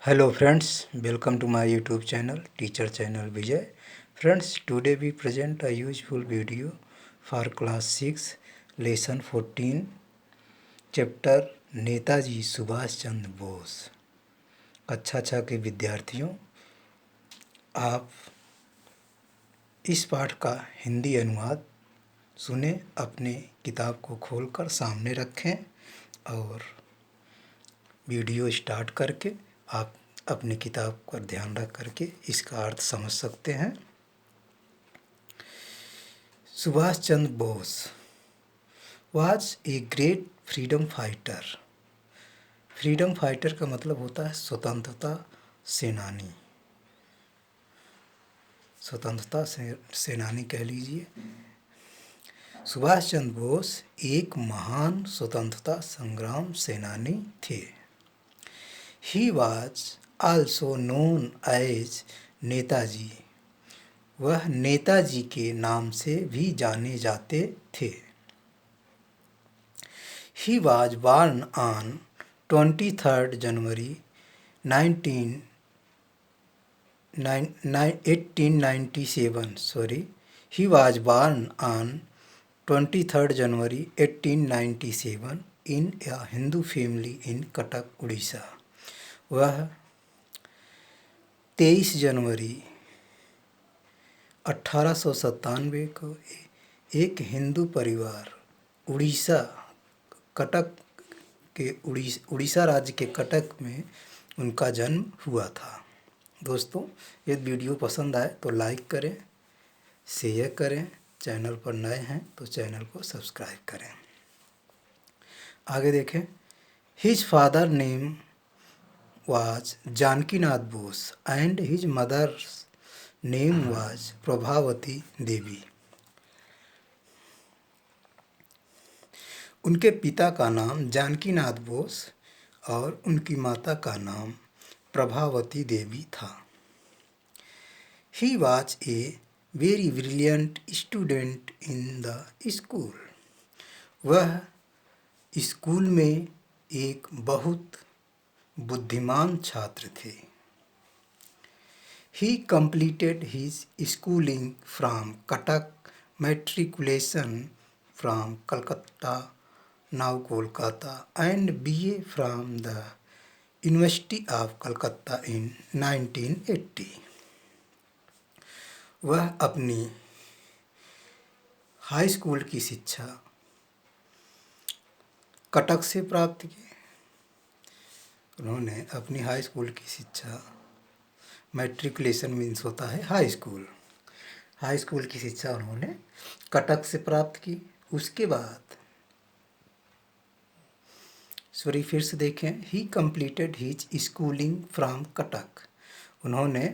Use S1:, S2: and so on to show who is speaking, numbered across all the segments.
S1: Hello friends, welcome to my YouTube channel, Teacher Channel Vijay. Friends, today we present a useful video for class 6, lesson 14, chapter Netaji Subhash Chandra Bose. कक्षा 6 के विद्यार्थियों, आप इस पाठ का हिंदी अनुवाद सुने, अपने किताब को खोलकर सामने रखें और वीडियो स्टार्ट करके आप अपनी किताब पर ध्यान रख करके इसका अर्थ समझ सकते हैं। Subhash Chandra Bose was a great freedom fighter. Freedom fighter का मतलब होता है स्वतंत्रता सेनानी। स्वतंत्रता सेनानी कह लीजिए। सुभाष चंद्र बोस एक महान स्वतंत्रता संग्राम सेनानी थे। He was also known as Netaji. वह नेताजी के नाम से भी जाने जाते थे। He was born on 23rd January 1897. He was born on 23rd January 1897 in a Hindu family in Cuttack, Orissa. वह 23 जनवरी 1897 को एक हिंदू परिवार उड़ीसा कटक के उड़ीसा राज्य के कटक में उनका जन्म हुआ था। दोस्तों, यदि वीडियो पसंद आए तो लाइक करें, शेयर करें, चैनल पर नए हैं तो चैनल को सब्सक्राइब करें। आगे देखें। His father name was Janakinath Bose and his mother's name was Prabhavati Devi. उनके पिता का नाम जानकीनाथ बोस और उनकी माता का नाम प्रभावती देवी था। He was a very brilliant student in the school। वह स्कूल में एक बहुत बुद्धिमान छात्र थे। He completed his schooling from Cuttack, matriculation from Calcutta, now Kolkata, and BA from the University of Calcutta in 1980। वह अपनी हाई स्कूल की शिक्षा कटक से प्राप्त की। उन्होंने अपनी हाई स्कूल की शिक्षा, मैट्रिकुलेशन मीन्स होता है हाई स्कूल, हाई स्कूल की शिक्षा उन्होंने कटक से प्राप्त की। उसके बाद फिर से देखें। ही completed his schooling from Cuttack. उन्होंने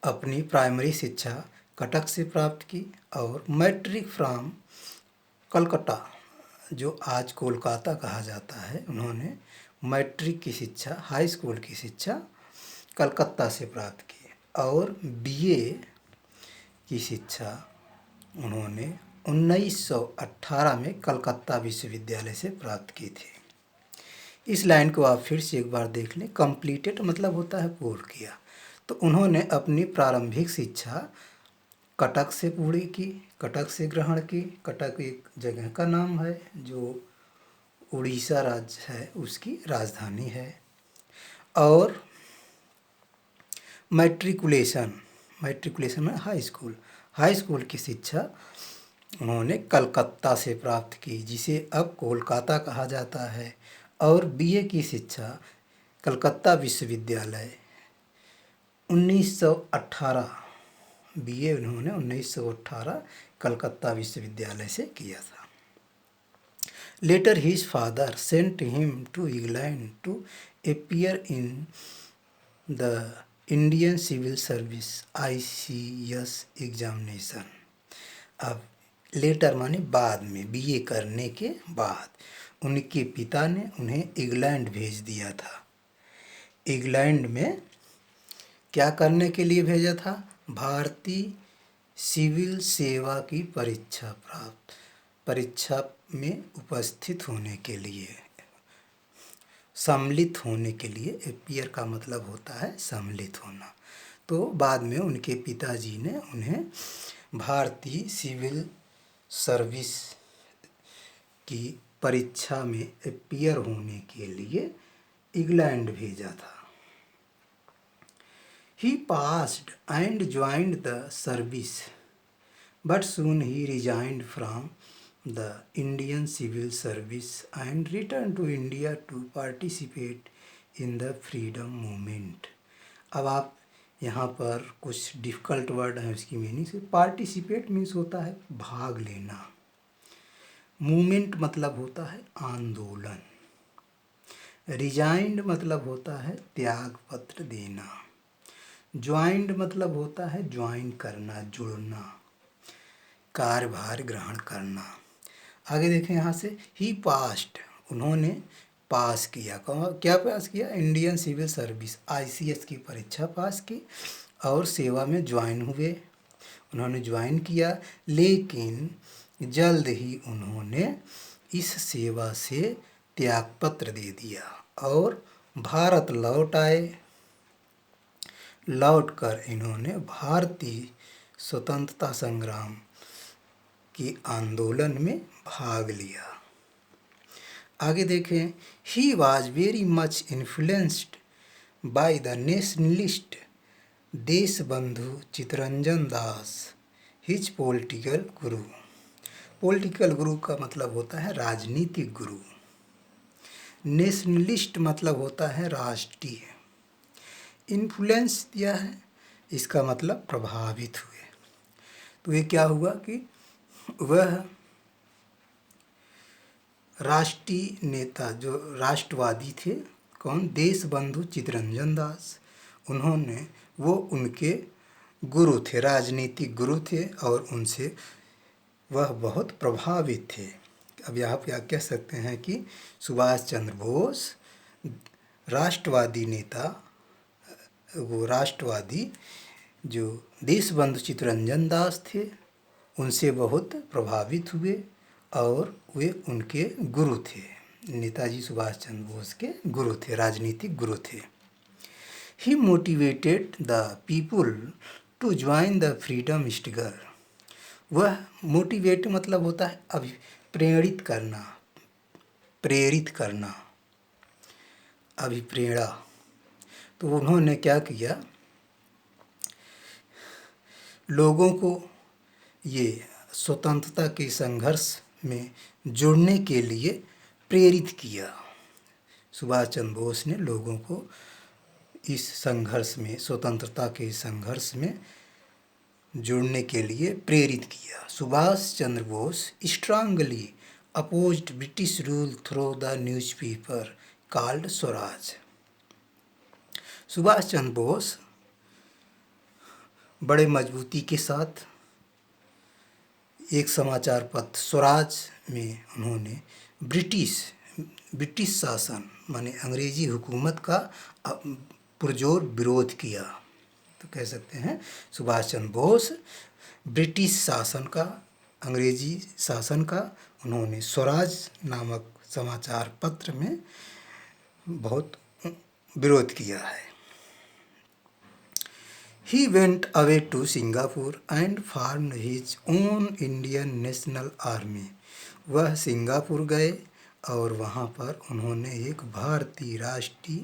S1: अपनी प्राइमरी शिक्षा कटक से प्राप्त की और मैट्रिक फ्रॉम कलकत्ता, जो आज कोलकाता कहा जाता है, उन्होंने मैट्रिक की शिक्षा, हाई स्कूल की शिक्षा कलकत्ता से प्राप्त की और बीए की शिक्षा उन्होंने 1918 में कलकत्ता विश्वविद्यालय से प्राप्त की थी। इस लाइन को आप फिर से एक बार देख लें। कंप्लीटेड मतलब होता है पूर्ण किया। तो उन्होंने अपनी प्रारंभिक शिक्षा कटक से पूरी की, कटक से ग्रहण की। कटक एक जगह का नाम है जो उड़ीसा राज्य है, उसकी राजधानी है। और मैट्रिकुलेशन में हाई स्कूल की शिक्षा उन्होंने कलकत्ता से प्राप्त की, जिसे अब कोलकाता कहा जाता है। और बीए की शिक्षा कलकत्ता विश्वविद्यालय 1918, बीए उन्होंने 1918 कलकत्ता विश्वविद्यालय से किया था। Later his father sent him to England to appear in the Indian Civil Service ICS examination. अब लेटर माने बाद में, बीए करने के बाद उनके पिता ने उन्हें इंग्लैंड भेज दिया था। इंग्लैंड में क्या करने के लिए भेजा था? भारतीय सिविल सेवा की परीक्षा में उपस्थित होने के लिए। सम्मिलित होने के लिए, अपीयर का मतलब होता है सम्मिलित होना। तो बाद में उनके पिताजी ने उन्हें भारतीय सिविल सर्विस की परीक्षा में अपीयर होने के लिए इंग्लैंड भेजा था। He passed and joined the service, but soon he resigned from the Indian civil service and returned to India to participate in the freedom movement. अब आप यहाँ पर कुछ डिफ़िकल्ट वर्ड हैं, उसकी मीनिंग से पार्टिसिपेट मीन्स होता है भाग लेना, मूवमेंट मतलब होता है आंदोलन, रिजाइंड मतलब होता है त्याग पत्र देना, ज्वाइंड मतलब होता है ज्वाइन करना, जुड़ना, कार्यभार ग्रहण करना। आगे देखें यहाँ से, ही पास्ड, उन्होंने पास किया, क्या पास किया? इंडियन सिविल सर्विस ICS की परीक्षा पास की और सेवा में ज्वाइन हुए, उन्होंने ज्वाइन किया, लेकिन जल्द ही उन्होंने इस सेवा से त्यागपत्र दे दिया और भारत लौट आए। लौटकर इन्होंने भारतीय स्वतंत्रता संग्राम के आंदोलन में भाग लिया। आगे देखें, he was very much influenced by the nationalist Deshbandhu Chittaranjan Das, his political Guru. Political गुरु का मतलब होता है राजनीतिक गुरु, नेशनलिस्ट मतलब होता है राष्ट्रीय, इन्फ्लुएंस दिया है, इसका मतलब प्रभावित हुए। तो ये क्या हुआ कि वह राष्ट्रीय नेता जो राष्ट्रवादी थे, कौन? देशबंधु चित्तरंजन दास, उन्होंने वो उनके गुरु थे, राजनीतिक गुरु थे और उनसे वह बहुत प्रभावित थे। अब यहाँ पे आप कह सकते हैं कि सुभाष चंद्र बोस राष्ट्रवादी नेता, वो राष्ट्रवादी जो देशबंधु चित्तरंजन दास थे उनसे बहुत प्रभावित हुए और वे उनके गुरु थे, नेताजी सुभाष चंद्र बोस के गुरु थे, राजनीतिक गुरु थे। He motivated the people to join the freedom struggle. वह मोटिवेट मतलब होता है प्रेरित करना, प्रेरित करना, अभिप्रेरणा। तो उन्होंने क्या किया, लोगों को ये स्वतंत्रता के संघर्ष में जुड़ने के लिए प्रेरित किया। सुभाष चंद्र बोस ने लोगों को इस संघर्ष में, स्वतंत्रता के संघर्ष में जुड़ने के लिए प्रेरित किया। Subhash Chandra Bose strongly opposed British rule through the newspaper called Swaraj. Subhash Chandra Bose बड़े मजबूती के साथ एक समाचार पत्र स्वराज में उन्होंने ब्रिटिश शासन माने अंग्रेजी हुकूमत का पुरजोर विरोध किया। तो कह सकते हैं सुभाष चंद्र बोस ब्रिटिश शासन का, अंग्रेजी शासन का उन्होंने स्वराज नामक समाचार पत्र में बहुत विरोध किया है। He went away to Singapore and formed his own Indian National Army. वह सिंगापुर गए और वहाँ पर उन्होंने एक भारतीय राष्ट्रीय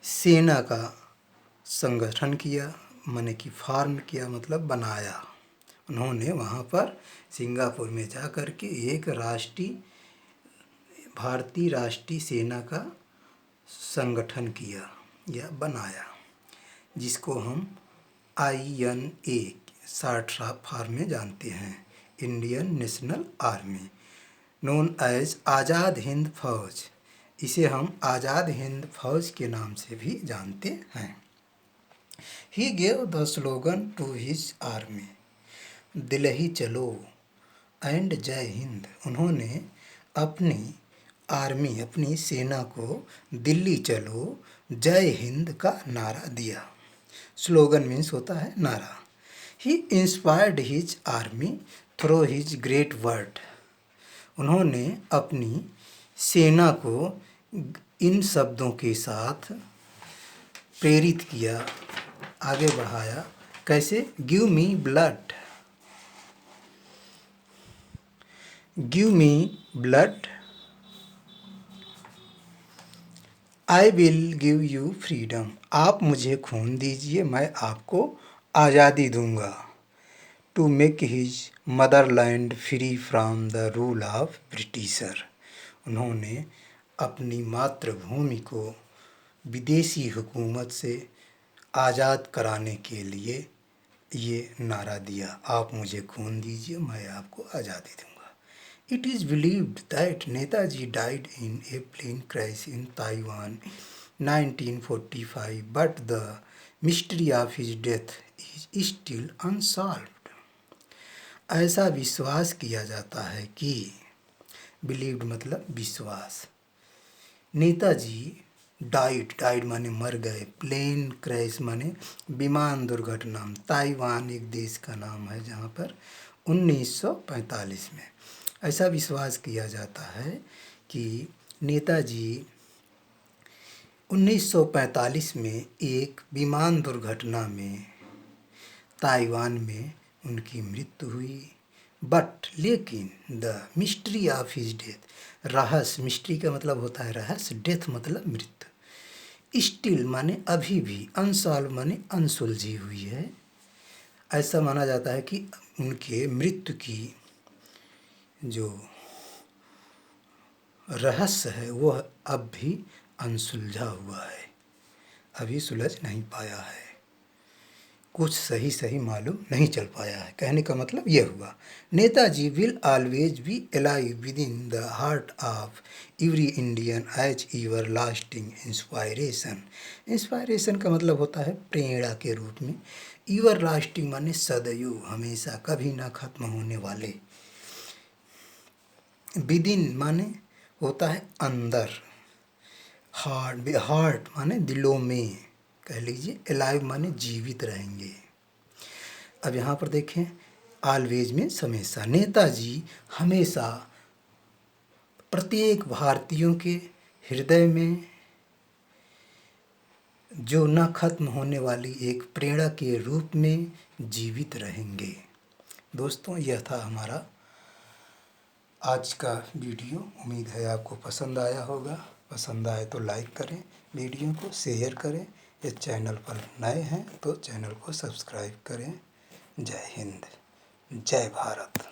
S1: सेना का संगठन किया, माने कि फॉर्म किया मतलब बनाया। उन्होंने वहाँ पर सिंगापुर में जाकर के एक भारतीय राष्ट्रीय सेना का संगठन किया या बनाया, जिसको हम INA शॉर्ट फॉर्म में जानते हैं, Indian National Army, known as Azad Hind Fauj. इसे हम आज़ाद हिंद फौज के नाम से भी जानते हैं। He gave the slogan to his army, Delhi चलो एंड जय हिंद। उन्होंने अपनी आर्मी, अपनी सेना को दिल्ली चलो जय हिंद का नारा दिया। स्लोगन मीन्स होता है नारा। He inspired his army through his great word. उन्होंने अपनी सेना को इन शब्दों के साथ प्रेरित किया, आगे बढ़ाया। कैसे? Give me blood, give me blood, I will give you freedom. आप मुझे खून दीजिए, मैं आपको आज़ादी दूंगा। To make his motherland free from the rule of Britisher. उन्होंने अपनी मातृभूमि को विदेशी हुकूमत से आज़ाद कराने के लिए ये नारा दिया, आप मुझे खून दीजिए, मैं आपको आज़ादी दूंगा। It is believed that Netaji died in a plane crash in Taiwan 1945, but the mystery of his death is still unsolved. ऐसा विश्वास किया जाता है कि, बिलीव्ड मतलब विश्वास, नेताजी डाइड माने मर गए, प्लेन क्रैश माने विमान दुर्घटना, ताइवान एक देश का नाम है जहाँ पर 1945 में। ऐसा विश्वास किया जाता है कि नेताजी 1945 में एक विमान दुर्घटना में ताइवान में उनकी मृत्यु हुई। लेकिन the mystery of his death, रहस्य, मिस्ट्री का मतलब होता है रहस्य, डेथ मतलब मृत्यु, स्टिल माने अभी भी, अनसॉल्व माने अनसुलझी हुई है। ऐसा माना जाता है कि उनके मृत्यु की जो रहस्य है वो अब भी अनसुलझा हुआ है, अभी सुलझ नहीं पाया है, कुछ सही मालूम नहीं चल पाया है। कहने का मतलब यह हुआ, Netaji will always be alive within the heart of every Indian as everlasting inspiration. Inspiration का मतलब होता है प्रेरणा के रूप में, एवर लास्टिंग माने सदैव, हमेशा, कभी ना खत्म होने वाले। विदिन माने होता है अंदर, हार्ट माने दिलों में, कह लीजिए, अलाइव माने जीवित रहेंगे। अब यहाँ पर देखें, ऑलवेज में हमेशा, नेताजी हमेशा प्रत्येक भारतीयों के हृदय में जो न खत्म होने वाली एक प्रेरणा के रूप में जीवित रहेंगे। दोस्तों, यह था हमारा आज का वीडियो। उम्मीद है आपको पसंद आया होगा। पसंद आए तो लाइक करें, वीडियो को शेयर करें। इस चैनल पर नए हैं तो चैनल को सब्सक्राइब करें। जय हिंद, जय भारत।